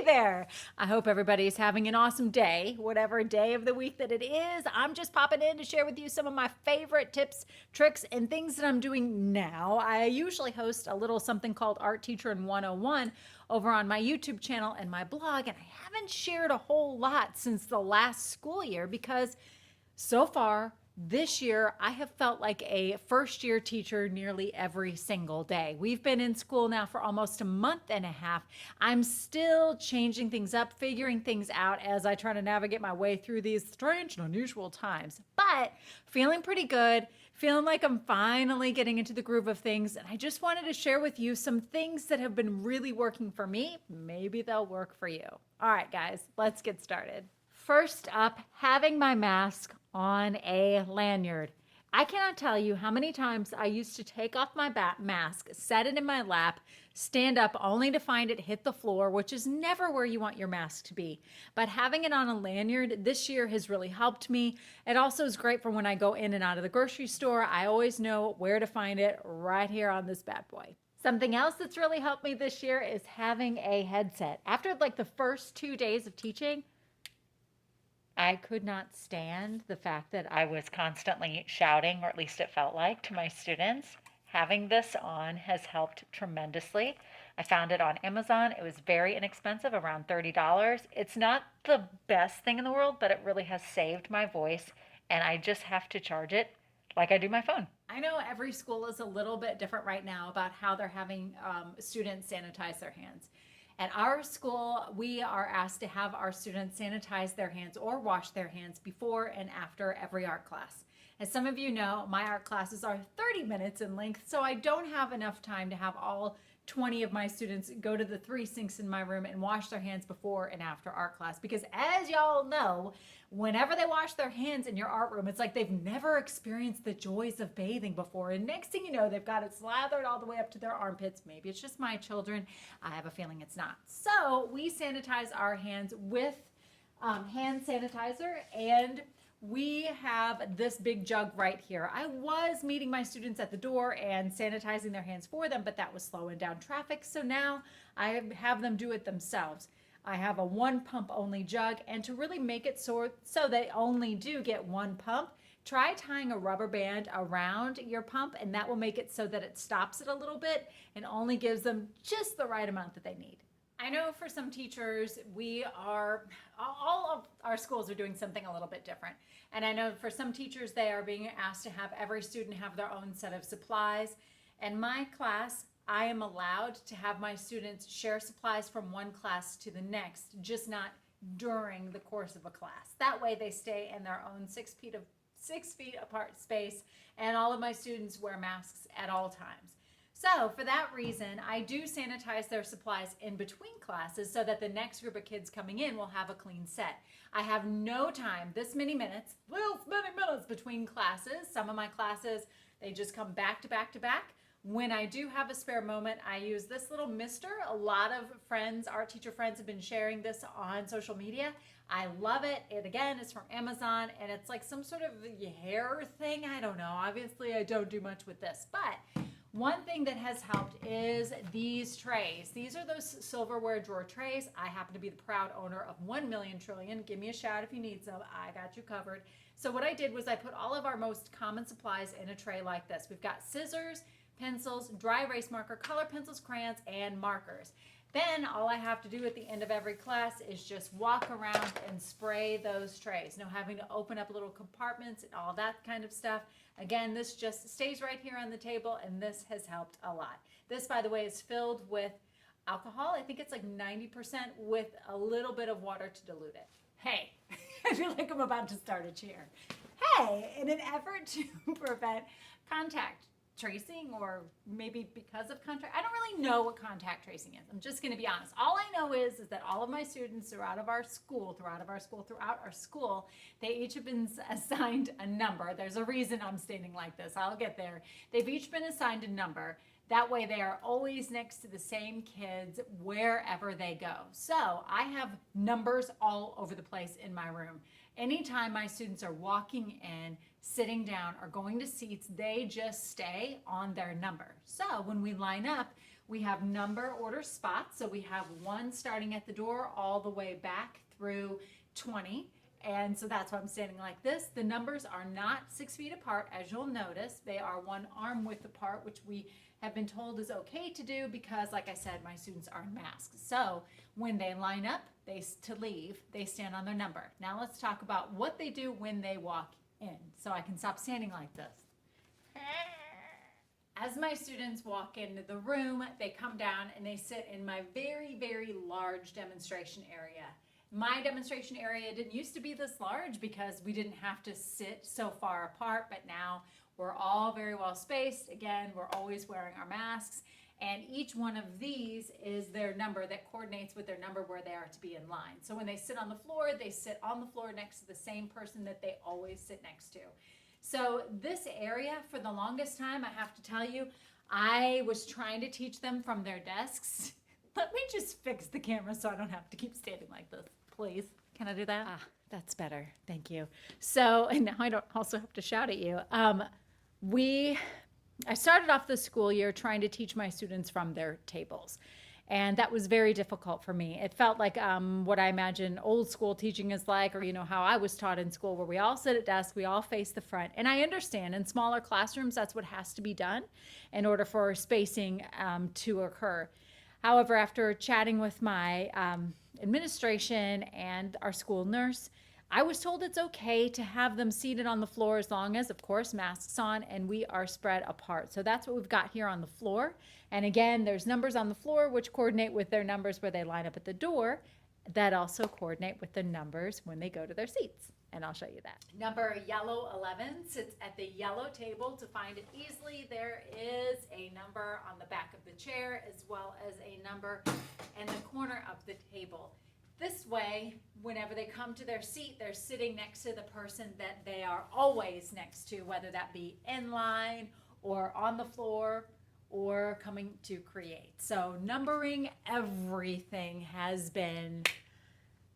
there. I hope everybody's having an awesome day, whatever day of the week that it is. I'm just popping in to share with you some of my favorite tips, tricks, and things that I'm doing now. I usually host a little something called Art Teacher in 101 over on my YouTube channel and my blog, and I haven't shared a whole lot since the last school year because so far, this year, I have felt like a first year teacher nearly every single day. We've been in school now for almost a month and a half. I'm still changing things up, figuring things out as I try to navigate my way through these strange and unusual times. But feeling pretty good, feeling like I'm finally getting into the groove of things. And I just wanted to share with you some things that have been really working for me. Maybe they'll work for you. All right, guys, let's get started. First up, having my mask on a lanyard. I cannot tell you how many times I used to take off my mask, set it in my lap, stand up only to find it hit the floor, which is never where you want your mask to be. But having it on a lanyard this year has really helped me. It also is great for when I go in and out of the grocery store. I always know where to find it right here on this bad boy. Something else that's really helped me this year is having a headset. After like the first 2 days of teaching, I could not stand the fact that I was constantly shouting, or at least it felt like, to my students. Having this on has helped tremendously. I found it on Amazon. It was very inexpensive, around $30. It's not the best thing in the world, but it really has saved my voice, and I just have to charge it like I do my phone. I know every school is a little bit different right now about how they're having students sanitize their hands. At our school, we are asked to have our students sanitize their hands or wash their hands before and after every art class. As some of you know, my art classes are 30 minutes in length, so I don't have enough time to have all 20 of my students go to the 3 sinks in my room and wash their hands before and after art class. Because as y'all know, whenever they wash their hands in your art room, it's like they've never experienced the joys of bathing before. And next thing you know, they've got it slathered all the way up to their armpits. Maybe it's just my children. I have a feeling it's not. So we sanitize our hands with hand sanitizer, and we have this big jug right here. I was meeting my students at the door and sanitizing their hands for them, but that was slowing down traffic. So now I have them do it themselves. I have a 1 pump only jug, and to really make it so they only do get 1 pump, try tying a rubber band around your pump, and that will make it so that it stops it a little bit and only gives them just the right amount that they need. I know for some teachers, all of our schools are doing something a little bit different. And I know for some teachers, they are being asked to have every student have their own set of supplies. In my class, I am allowed to have my students share supplies from one class to the next, just not during the course of a class. That way they stay in their own 6 feet apart space, and all of my students wear masks at all times. So for that reason, I do sanitize their supplies in between classes so that the next group of kids coming in will have a clean set. I have no time, this many minutes between classes. Some of my classes, they just come back to back to back. When I do have a spare moment, I use this little mister. A lot of friends, art teacher friends, have been sharing this on social media. I love it. It again is from Amazon, and it's like some sort of hair thing. I don't know. Obviously, I don't do much with this, but one thing that has helped is these trays. These are those silverware drawer trays. I happen to be the proud owner of 1 million trillion. Give me a shout if you need some. I got you covered. So what I did was I put all of our most common supplies in a tray like this. We've got scissors, pencils, dry erase marker, color pencils, crayons, and markers. Then all I have to do at the end of every class is just walk around and spray those trays. No having to open up little compartments and all that kind of stuff. Again, this just stays right here on the table, and this has helped a lot. This, by the way, is filled with alcohol. I think it's like 90% with a little bit of water to dilute it. Hey, I feel like I'm about to start a cheer. Hey, in an effort to prevent contact tracing, or maybe because of contact, I don't really know what contact tracing is. I'm just going to be honest. All I know is that all of my students throughout our school, they each have been assigned a number. There's a reason I'm standing like this. I'll get there. They've each been assigned a number. That way they are always next to the same kids wherever they go. So I have numbers all over the place in my room. Anytime my students are walking in, sitting down, or going to seats, they just stay on their number. So when we line up, We have number order spots. So we have one starting at the door all the way back through 20. And so that's why I'm standing like this. The numbers are not 6 feet apart, as you'll notice. They are one arm width apart, which we have been told is okay to do because, like I said, my students are in masks. So when they line up, to leave, they stand on their number. Now let's talk about what they do when they walk in. So I can stop standing like this. As my students walk into the room, they come down and they sit in my very, very large demonstration area. My demonstration area didn't used to be this large because we didn't have to sit so far apart, but now we're all very well spaced. Again, we're always wearing our masks, and each one of these is their number that coordinates with their number where they are to be in line. So when they sit on the floor, they sit on the floor next to the same person that they always sit next to. So this area, for the longest time, I have to tell you, I was trying to teach them from their desks. Let me just fix the camera so I don't have to keep standing like this, please. Can I do that? Ah, that's better. Thank you. So, and now I don't also have to shout at you. I started off the school year trying to teach my students from their tables. And that was very difficult for me. It felt like what I imagine old school teaching is like, or how I was taught in school, where we all sit at desks, we all face the front. And I understand in smaller classrooms, that's what has to be done in order for spacing to occur. However, after chatting with my administration and our school nurse, I was told it's okay to have them seated on the floor as long as, of course, masks on and we are spread apart. So that's what we've got here on the floor. And again, there's numbers on the floor which coordinate with their numbers where they line up at the door that also coordinate with the numbers when they go to their seats. And I'll show you that. Number yellow 11 sits at the yellow table. To find it easily, there is a number on the back of the chair as well as a number in the corner of the table. This way, whenever they come to their seat, they're sitting next to the person that they are always next to, whether that be in line or on the floor or coming to create. So numbering everything has been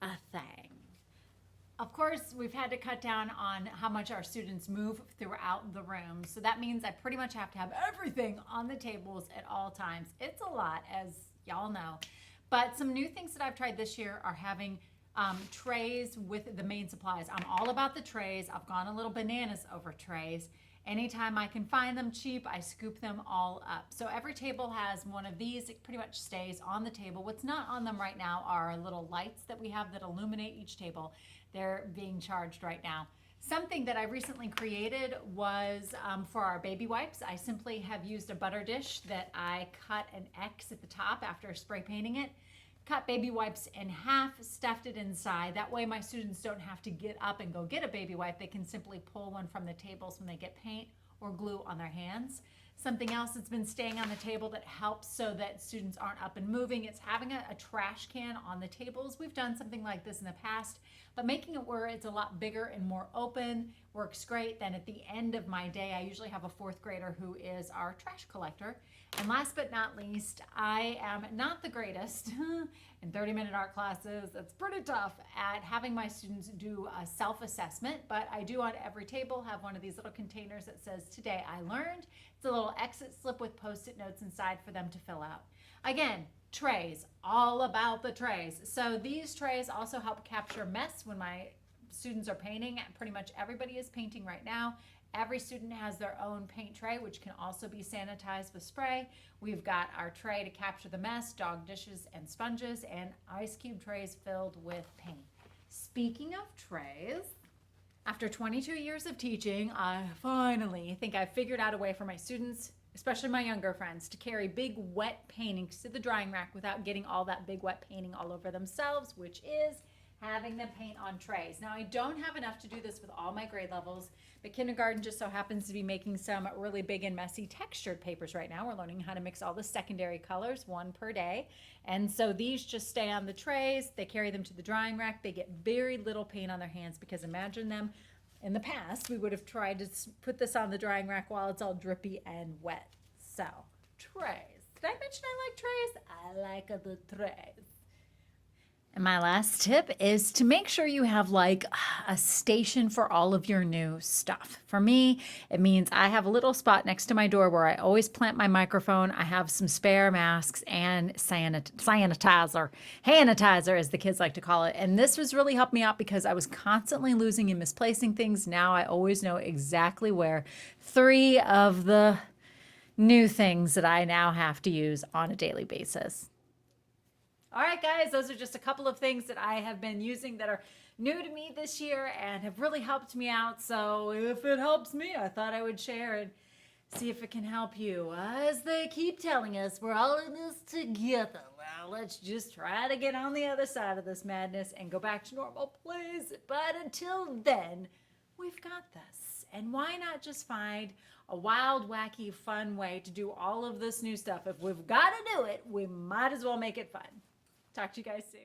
a thing. Of course, we've had to cut down on how much our students move throughout the room. So that means I pretty much have to have everything on the tables at all times. It's a lot, as y'all know. But some new things that I've tried this year are having trays with the main supplies. I'm all about the trays. I've gone a little bananas over trays. Anytime I can find them cheap, I scoop them all up. So every table has one of these. It pretty much stays on the table. What's not on them right now are little lights that we have that illuminate each table. They're being charged right now. Something that I recently created was for our baby wipes. I simply have used a butter dish that I cut an X at the top after spray painting it, cut baby wipes in half, stuffed it inside. That way my students don't have to get up and go get a baby wipe. They can simply pull one from the tables when they get paint or glue on their hands. Something else that's been staying on the table that helps so that students aren't up and moving, it's having a trash can on the tables. We've done something like this in the past, but making it where it's a lot bigger and more open works great. Then at the end of my day, I usually have a fourth grader who is our trash collector. And last but not least, I am not the greatest in 30-minute art classes. It's pretty tough at having my students do a self-assessment, but I do on every table have one of these little containers that says, "Today I learned." It's a little exit slip with Post-it notes inside for them to fill out. Again, trays, all about the trays. So these trays also help capture mess when my students are painting. Pretty much everybody is painting right now. Every student has their own paint tray, which can also be sanitized with spray. We've got our tray to capture the mess, dog dishes and sponges, and ice cube trays filled with paint. Speaking of trays, after 22 years of teaching, I finally think I've figured out a way for my students, especially my younger friends, to carry big wet paintings to the drying rack without getting all that big wet painting all over themselves, which is having them paint on trays. Now, I don't have enough to do this with all my grade levels, but kindergarten just so happens to be making some really big and messy textured papers right now. We're learning how to mix all the secondary colors, one per day. And so these just stay on the trays. They carry them to the drying rack. They get very little paint on their hands because imagine them in the past, we would have tried to put this on the drying rack while it's all drippy and wet. So, trays. Did I mention I like trays? I like the trays. And my last tip is to make sure you have like a station for all of your new stuff. For me, it means I have a little spot next to my door where I always plant my microphone. I have some spare masks and sanitizer, as the kids like to call it. And this has really helped me out because I was constantly losing and misplacing things. Now I always know exactly where 3 of the new things that I now have to use on a daily basis. All right, guys, those are just a couple of things that I have been using that are new to me this year and have really helped me out. So if it helps me, I thought I would share and see if it can help you. As they keep telling us, we're all in this together. Well, let's just try to get on the other side of this madness and go back to normal, please. But until then, we've got this. And why not just find a wild, wacky, fun way to do all of this new stuff? If we've got to do it, we might as well make it fun. Talk to you guys soon.